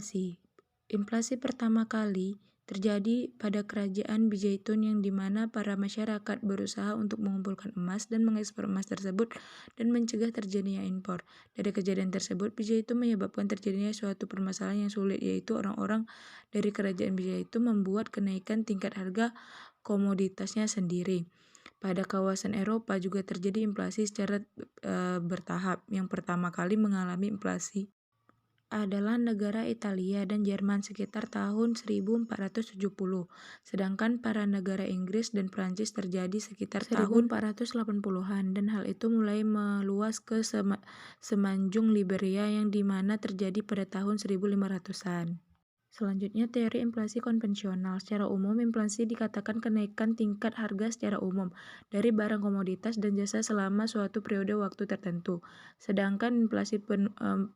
inflasi. Inflasi pertama kali terjadi pada kerajaan Bijaitun yang dimana para masyarakat berusaha untuk mengumpulkan emas dan mengekspor emas tersebut dan mencegah terjadinya impor. Dari kejadian tersebut, Bijaitun menyebabkan terjadinya suatu permasalahan yang sulit, yaitu orang-orang dari kerajaan Bijaitun membuat kenaikan tingkat harga komoditasnya sendiri. Pada kawasan Eropa juga terjadi inflasi secara bertahap. Yang pertama kali mengalami inflasi adalah negara Italia dan Jerman sekitar tahun 1470, sedangkan para negara Inggris dan Prancis terjadi sekitar tahun 1480-an, dan hal itu mulai meluas ke semenanjung Liberia yang dimana terjadi pada tahun 1500-an. Selanjutnya, teori inflasi konvensional. Secara umum, inflasi dikatakan kenaikan tingkat harga secara umum dari barang komoditas dan jasa selama suatu periode waktu tertentu. Sedangkan inflasi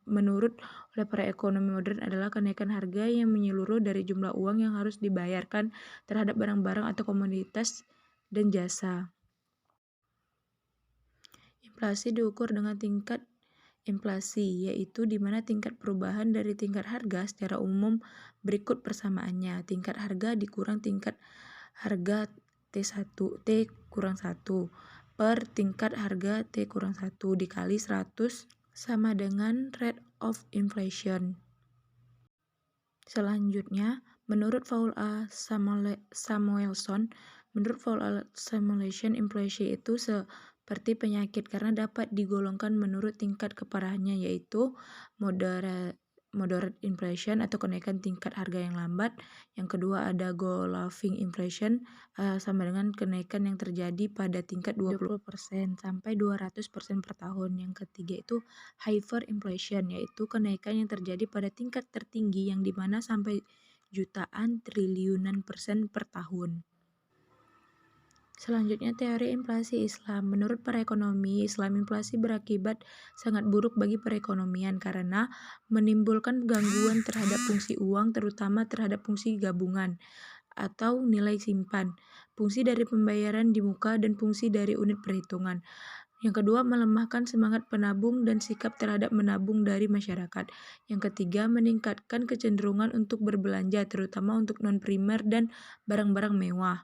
menurut oleh para ekonomi modern adalah kenaikan harga yang menyeluruh dari jumlah uang yang harus dibayarkan terhadap barang-barang atau komoditas dan jasa. Inflasi diukur dengan tingkat inflasi, yaitu di mana tingkat perubahan dari tingkat harga secara umum berikut persamaannya. Tingkat harga dikurang tingkat harga T1 per tingkat harga T-1 dikali 100 sama dengan rate of inflation. Selanjutnya, menurut Paul A. Samuelson, inflasi itu seperti penyakit karena dapat digolongkan menurut tingkat keparahannya, yaitu moderate inflation atau kenaikan tingkat harga yang lambat. Yang kedua ada galloping inflation, sama dengan kenaikan yang terjadi pada tingkat 20% sampai 200% per tahun. Yang ketiga itu hyperinflation, yaitu kenaikan yang terjadi pada tingkat tertinggi yang dimana sampai jutaan triliunan persen per tahun. Selanjutnya, teori inflasi Islam. Menurut para ekonomi Islam, inflasi berakibat sangat buruk bagi perekonomian karena menimbulkan gangguan terhadap fungsi uang, terutama terhadap fungsi gabungan atau nilai simpan, fungsi dari pembayaran di muka, dan fungsi dari unit perhitungan. Yang kedua, melemahkan semangat penabung dan sikap terhadap menabung dari masyarakat. Yang ketiga, meningkatkan kecenderungan untuk berbelanja, terutama untuk non-primer dan barang-barang mewah.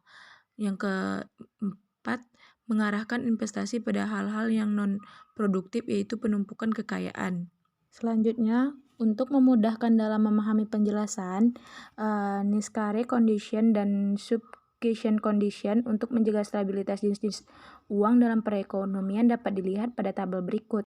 Yang keempat, mengarahkan investasi pada hal-hal yang non-produktif, yaitu penumpukan kekayaan. Selanjutnya, untuk memudahkan dalam memahami penjelasan, Niscare condition dan substitution condition untuk menjaga stabilitas jenis-jenis uang dalam perekonomian dapat dilihat pada tabel berikut.